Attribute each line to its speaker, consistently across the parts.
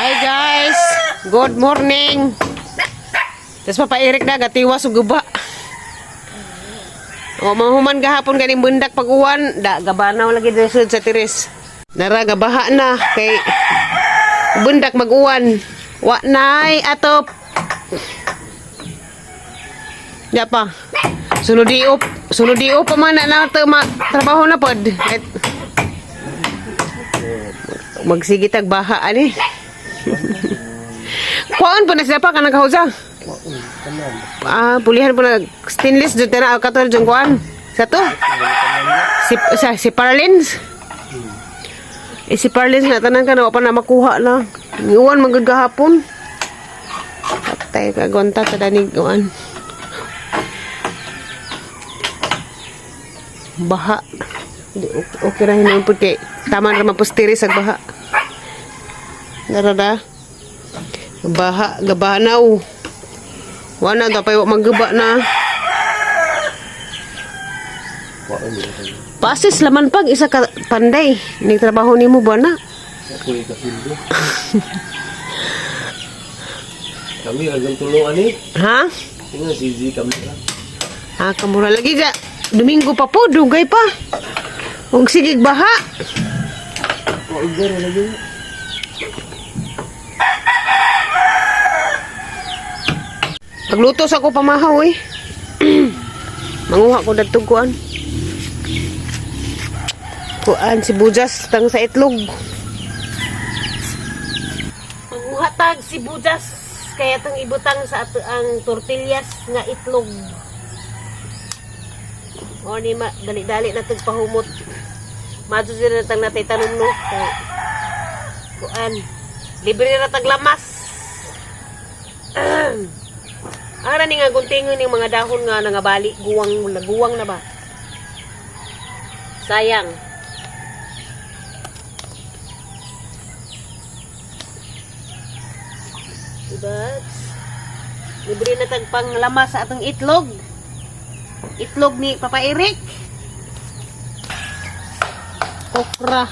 Speaker 1: Hi guys! Good morning! Tapos papairik na, gatiwas o guba. O, mahuman gahapon ganing bundak pag-uwan. Da, gabanaw lagi desod sa tiris. Nara, gabaha na. Kay bundak mag-uwan. Wa nay, atop. Ya pa. Sunod diop pa man na trabaho na pod. Magsigitag baha ani. Kuan po na sila pa kanang kahusa. Pulihan po na stainless dyan na katol dyan kuan. Sa to? Si Parlins. Si Parlins na tanan ka na pa na makuha na. Iwan magagahapon. Patay ka gonta sa danig kuan. Baha. Okay ra hinuon pud kay taman ra mapustiri sa baha. Narada. Baha, gabanaw. Wala na tapay magguba na. Pasis laman pag isa ka panday. Ning trabaho nimo ba na?
Speaker 2: Kami agang tulungan ni.
Speaker 1: Ha?
Speaker 2: Tingnan si Z kami.
Speaker 1: Kamura lagi ja. Domingo pa po, dugay pa. Ug sigig baha.
Speaker 2: Order lagi.
Speaker 1: Pagluto sa ko pamahaw eh. Manguha ko dadtog kuan. Kuan sibuyas tang sa itlog. Manguha tag sibuyas kaya tang ibutang sa ato ang tortillas nga itlog. O ni dali-dali na tag pahumot. Madto sila tang natay tanom no. Kuan. Libre ra tag lamas. Ara ni nga guntingon ning mga dahon nga nangabali, guwang na ba? Sayang. Diba? Libre na tag panglamas sa atong itlog. Itlog ni Papa Eric. Okra.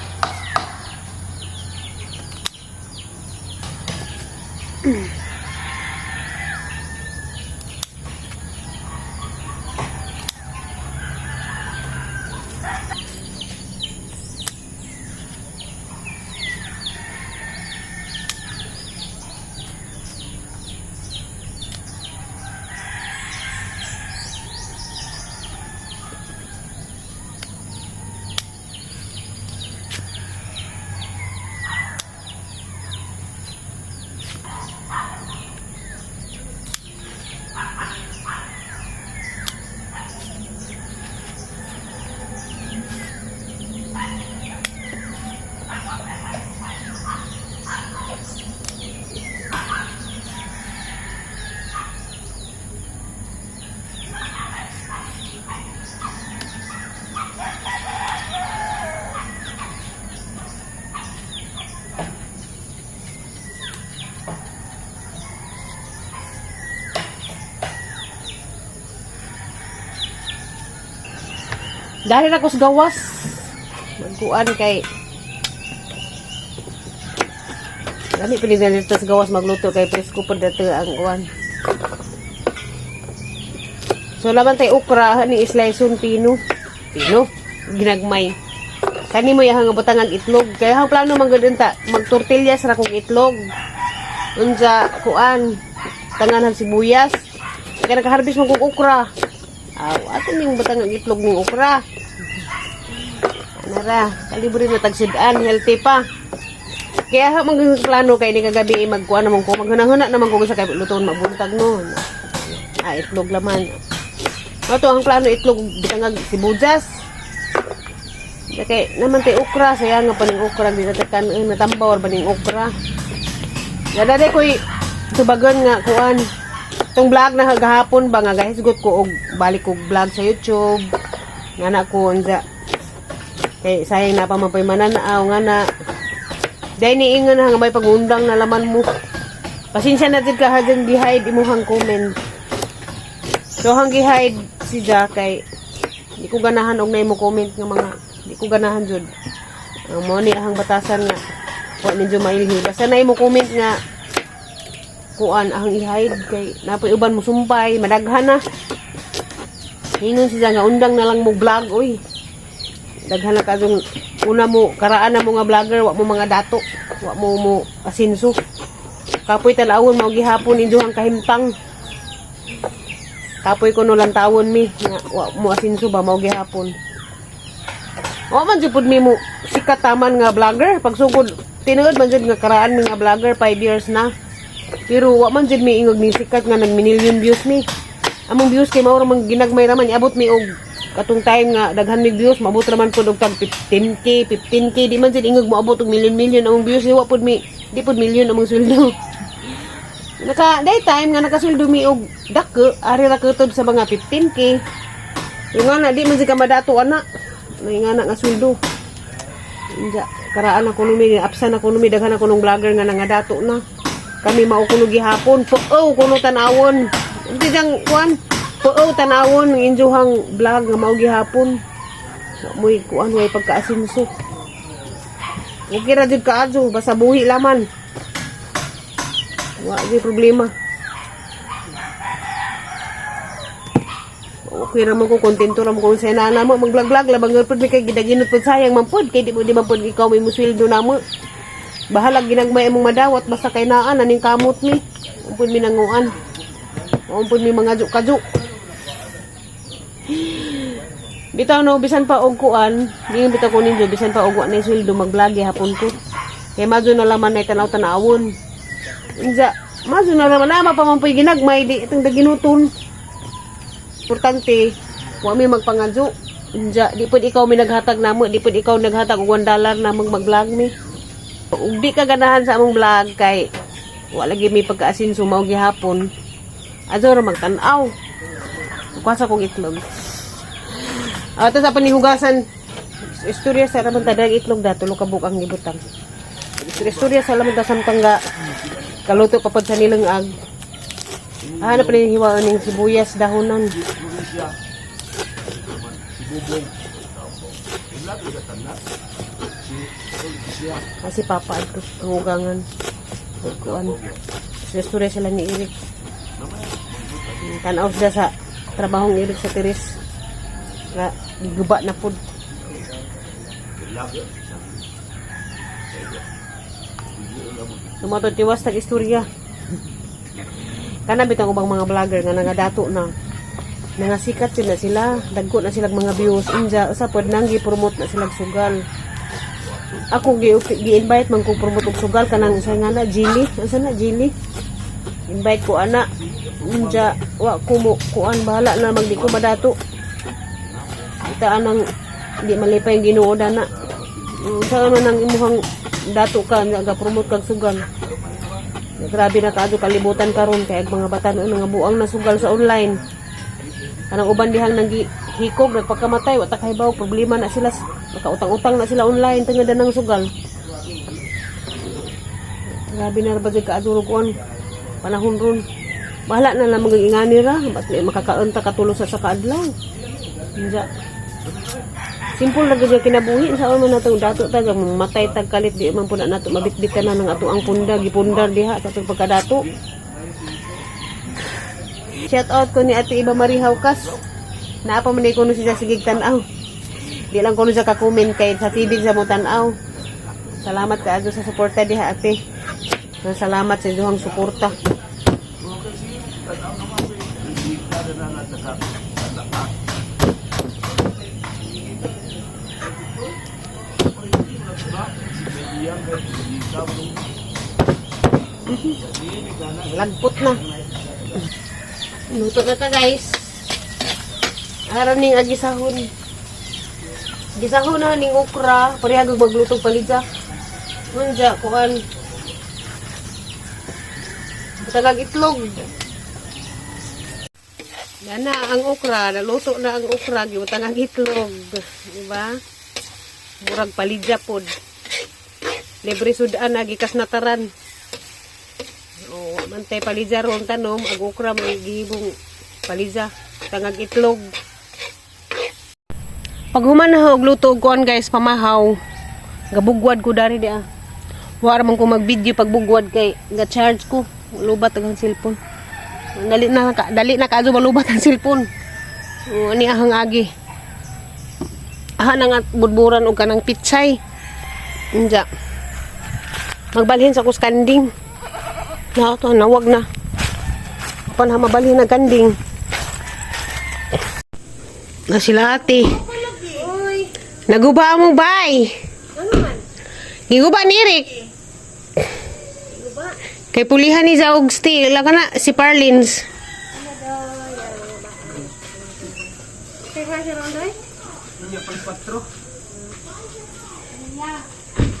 Speaker 1: Dahil ako sa gawas. Magkuan kay Dami pinili dito sa gawas magluto kay presko pa dito ang kuan. So laban tay okra ni sliceon pino. Ginagmay. Kani mo yang butang ang itlog. Kaya ang plano magdenta magtortillas ra kog itlog. Unsa kuan tanganan sibuyas. Kaya nakaharbis mo kog okra. Ato ning butang ang itlog ning okra. Nara, kalibre na tagsidaan, healthy pa. Kaya plano kay ni kagabi magkuan naman ko, maghunahuna naman ko sa kay luton mabuntag no. Itlog laman. Ato ang plano itlog bitangag sibuyas. Kay naman tay okra, sayang nga pa ning okra di natekan natambaw ba ning okra. Dada koy tubagan nga kuan. Tong vlog na gahapon ba nga gahisgot ko og balik og vlog sa YouTube. Nga na ko unsa. Kay sayang na pa mapay mananaaw nga na. Dahil niingan na nga may pag-undang na laman mo. Pasensya na din ka hadang gi-hide imuhang comment. So hang gi-hide si Jack kay di ko ganahan og nay mo comment nga mga di ko ganahan jud. Ang mo ni ahang batasan nga Wa medyo mailhi. Basta na mo comment nga kuan ang i-hide kay napoy uban mo sumpay, madaghan na. Hingon siya nga undang na lang mo vlog oy. Daghan na kadong una mo karaan na mo nga vlogger, wa mo mga dato, wa mo asinso. Kapoy talawon mao gihapon induhang kahimtang. Kapoy ko no lang tawon mi nga wa mo asinso ba mao gihapon. Wa man jud pud mi mo sikat taman nga vlogger pagsugod tinuod man jud nga karaan mi nga vlogger 5 years na. Pero wa man jud mi ingog ni sikat nga nag million views mi. Among views kay mao ra man ginagmay ra man iabot mi og katong time nga daghan mi views maabot ra man pud og tag 10k, 15k di man jud ingog moabot og million among views wa pud mi di pud million among sweldo. Day time nga nakasweldo mi og dako ari ra kutob sa mga 15k. Yung nga na di man jud ka madato ana. May nga na nga sweldo. Inja karaan ako numi absan ako numi daghan ako nung vlogger nga nangadato na. Kami maukuno gihapon, puo kuno tanawon. Hindi jang kuan, puo tanawon ng injuhang vlog nga mao gihapon. Moy kuan way pagkaasinso. Okay ra jud kaadto basta buhi laman. Wa di problema. Okay ra mo ko kontento ra mo ko sa nana mo mag-vlog-vlog labang pud mi kay gidaginot pud sayang man pud kay di man pud ikaw may musweldo namo. Bahalag ginagmay among madawat basta kay naan aning kamot mi. Umpod mi nanguan. Umpod mi mga juk-kajuk. Bitaw no bisan pa og kuan, di bitaw ko ninyo bisan pa og wa na sweldo mag-vlog hapon ko. Kay madyo na laman nay tanaw-tanawon. Inja, madyo na laman na pa man poy ginagmay di itong daginuton. Importante, wa mi magpangadyo. Inja, di pud ikaw mi naghatag namo, di pud ikaw naghatag og $1 na mag-vlog mi. Ug di ka ganahan sa among vlog kay wala lagi may pagkaasin sumaw gihapon. Adto ra magtan-aw. Kuwasa kong itlog. Ato sa panihugasan istorya sa ramon tadag itlog da tulo ka bukang gibutang. Istorya sa lamang ta samtang ga kaluto pa pod sa nilangag. Ano pa ning hiwaon ning sibuyas dahonan. Kasi papa ito hugangan kuan istorya sila ni Eric tanaw sila sa trabahong Eric sa Teres nga guba na pud tumatod tiwas tag istorya kana bitang ubang mga vlogger nga nangadato na nangasikat sila dagko na silang mga views inja usa pod nang gi-promote na silang sugal. Ako gi-invite man ko promote og sugal kanang isa nga na Jilly. Asa na Jilly? Invite ko ana. Unja wa ko mo kuan bahala na magdi ko madato. Kita anang di malipay ang Ginoo dana. Sa man nang imuhang dato ka nga promote kag sugal. Grabe na kaadto kalibutan karon kay mga batan-on nga buang na sugal sa online. Kanang uban dihang nang hikog nagpakamatay wa ta kahibaw problema na sila makautang-utang na sila online tungod ng sugal. Grabe na ba jud kaaduro kuan panahon ron. Bahala na lang magingani ra bas makakaon ta katulo sa kaadlaw. Inja. Simple ra gyud kinabuhi sa man natong dato ta matay tag kalit di man pud nato mabitbit na ng ato ang punda gipundar diha sa pagkadato. Shout out ko ni Ate Iba Marihaw Kas. Naapa man ko no siya sigig tan-aw. Di lang ko no siya ka-comment kay sa TV sa mo tan-aw. Salamat kaadto sa suporta diha ate. Salamat sa inyong suporta. Lagpot na. Luto na ta guys. Araw ning agisahon. Gisahon na ning okra, parehag maglutog palidza. Unja kuan. Tagag itlog. Yan na ang okra, naluto na ang okra, giutang ang itlog, di ba? Murag palidza pod. Libre sudan na gikas nataran. Oh, mantay palidza ron tanom, ang okra may gibong palidza, tangag itlog. Pag human na og luto og kuan guys, pamahaw. Gabugwad ko dari dia. Wala man ko mag-video pag bugwad kay ga-charge ko. Lubat ang cellphone. Dali na kaadto malubat ang cellphone. Ani ahang agi. Aha na nga budburan og kanang pitsay. Unja. Magbalhin sa kuskanding. Na to nawag na. Pan mabalhin na kanding. Na sila ate. Naguba mo bay. Ano man? Giguba ni Rick. Kay pulihan ni Zaog Steel. Laga na si Parlins.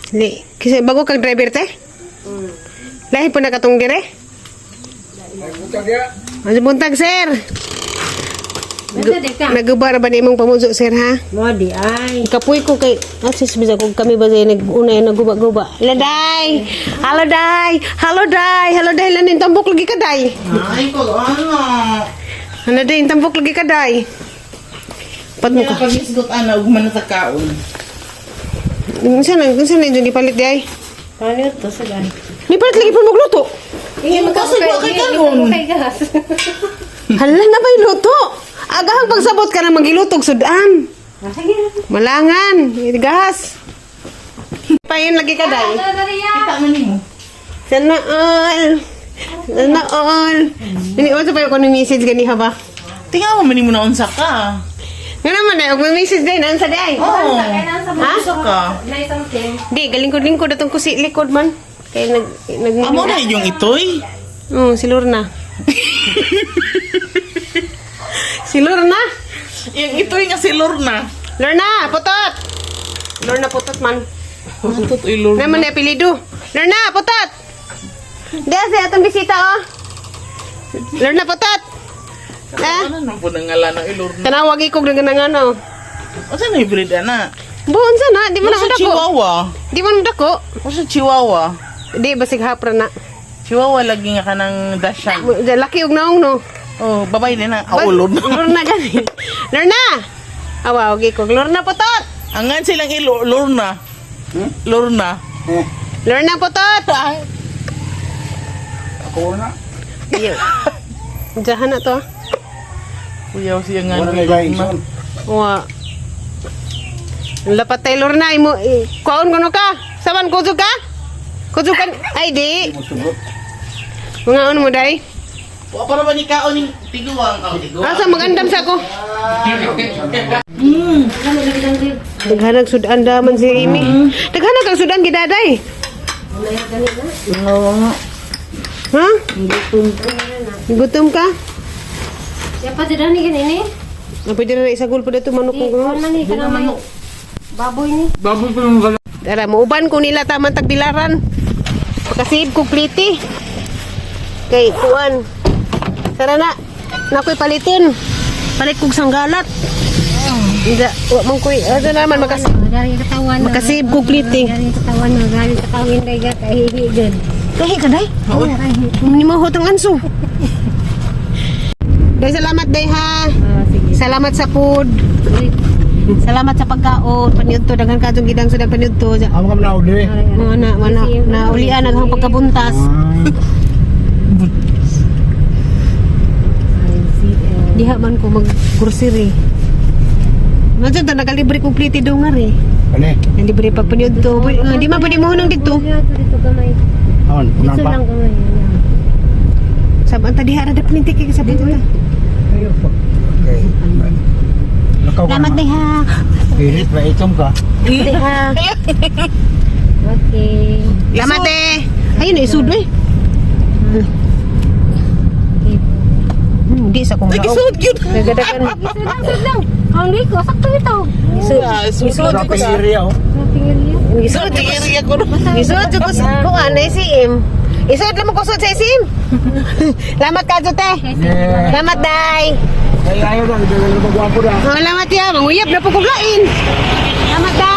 Speaker 1: Di, kasi bago kang driver te? Lahi po na katong dire? Masih buntag sir. Nagubar ba ni mong pamuso sir ha?
Speaker 3: Mo di ay.
Speaker 1: Kapoy ko kay asis bisa kung kami ba say nag-una naguba-guba. Laday. Hello day. Hello day. Hello day lanin tambok lagi ka day.
Speaker 3: Ay ko ano.
Speaker 1: Hello day tambok lagi ka day. Pat mo
Speaker 3: Kaya
Speaker 1: ka.
Speaker 3: pag isgot ana ug man sa kaon.
Speaker 1: Unsa na dyan ipalit day?
Speaker 3: Paano to sa gan?
Speaker 1: Ni palit lagi po magluto.
Speaker 3: Iya makasugwa kay kaon.
Speaker 1: Hala na ba luto? Agahang pagsabot ka na magilutog sudan. Malangan, gas. Payon lagi ka day.
Speaker 3: Kita man nimo.
Speaker 1: Sana all. Sana all. Ini osa pa ko ni message gani ha ba?
Speaker 3: Tingaw man nimo na unsa ka.
Speaker 1: Nga naman day, og may message day nan sa day.
Speaker 3: Oh.
Speaker 1: Ha?
Speaker 3: Unsa ka?
Speaker 1: Di galing ko datong kusi likod man. Kay
Speaker 3: Amo na yung itoy.
Speaker 1: si Lorna. Si Lorna.
Speaker 3: Yung itoy nga si Lorna.
Speaker 1: Lorna, putot. Lorna putot man.
Speaker 3: Ano to Lorna?
Speaker 1: Naman na apelido. Lorna, putot. Diya sa atong bisita oh. Lorna putot.
Speaker 3: Ano nang po nangalan ng Lorna?
Speaker 1: Tanawag ikog ng ano.
Speaker 3: Unsa na hybrid ana?
Speaker 1: Buon sana, di man
Speaker 3: Unsa
Speaker 1: ako dako.
Speaker 3: Chihuahua?
Speaker 1: Di man dako.
Speaker 3: Unsa Chihuahua?
Speaker 1: Di basig hapra na.
Speaker 3: Chihuahua lagi nga kanang dashan.
Speaker 1: Laki og naong no.
Speaker 3: Oh, babay din na. Aulod.
Speaker 1: Lorna gani. Lorna. Awa, okay ko. Lorna putot.
Speaker 3: Angan silang Lorna. Lorna.
Speaker 1: Lorna putot.
Speaker 2: Ako na.
Speaker 1: Iyo. Jahan na to.
Speaker 3: Kuyaw siya nga.
Speaker 2: Wala na guys.
Speaker 1: Wa. Lapat tay Lorna imo. Kuon kuno ka? Saban kuzo ka? Kuzo kan? Ay di. Mga ano mo dai?
Speaker 3: Wa para ba ni kaon ni tiguang ka tiguang.
Speaker 1: Asa magandam sa ko? Daghanag sudan daman si Amy. Daghanag ang sudan gidaday.
Speaker 3: Oo nga.
Speaker 1: Ha? Gutom ka?
Speaker 4: Siapa sudah nih kan ini?
Speaker 1: Apa dira na isagol pa dito manok ko.
Speaker 4: Mana nih karena may baboy nih.
Speaker 3: Baboy pa yung gala.
Speaker 1: Tara, muuban ko nila taman tagbilaran. Pakasave ko pliti. Kay kuan. Tara na. Nakoy palitin. Palit kog sanggalat. Ida, wa man koy. Ano naman
Speaker 4: Dari ketahuan.
Speaker 1: makasave kog pliti.
Speaker 4: Dari ketahuan, dari ketahuan dai ga kahihi din.
Speaker 1: Kahi ka day? Ni mo hotong anso. Day salamat day ha.
Speaker 4: Sige.
Speaker 1: Salamat sa food. Salamat sa pagkaon. Paniudto daghan kadtong gidang sa paniudto.
Speaker 2: Amo kam na uli.
Speaker 1: Na ulian naghang pagkabuntas. Diha man ko mag-grocery. Nandiyan ta nakalibre kong pliti daw nga rin.
Speaker 2: Ani?
Speaker 1: Nalibre pag paniudto. Di man pwede mo hunang dito.
Speaker 4: Dito gamay.
Speaker 2: Aon, kunan
Speaker 4: Dito
Speaker 2: pa.
Speaker 4: lang gamay.
Speaker 1: Saban ta diha ra da plinti kay sa dito ta.
Speaker 2: Okay. Lakaw ka
Speaker 1: Salamat
Speaker 2: naman.
Speaker 1: day ha.
Speaker 2: Pilit ba itom ka?
Speaker 1: Day ha.
Speaker 4: Okay.
Speaker 1: Salamat eh. Ayun isud eh. Di sa kong laog.
Speaker 3: Nagisuot yun.
Speaker 1: Nagadagan.
Speaker 4: Isud lang. Ang liko sakto ito.
Speaker 3: Isuot
Speaker 2: Sa
Speaker 3: ko sa.
Speaker 2: area oh.
Speaker 4: Tinggal niya.
Speaker 3: Isuot yung area ko.
Speaker 1: Isuot ko sa kuan na si Im. Isuot lang mo ko suot sa isim. Salamat ka jote.
Speaker 2: Yeah.
Speaker 1: Salamat day.
Speaker 2: Ay ayaw na, hindi na magwapo na.
Speaker 1: Salamat ya, manguyab na po kong lain. Salamat day.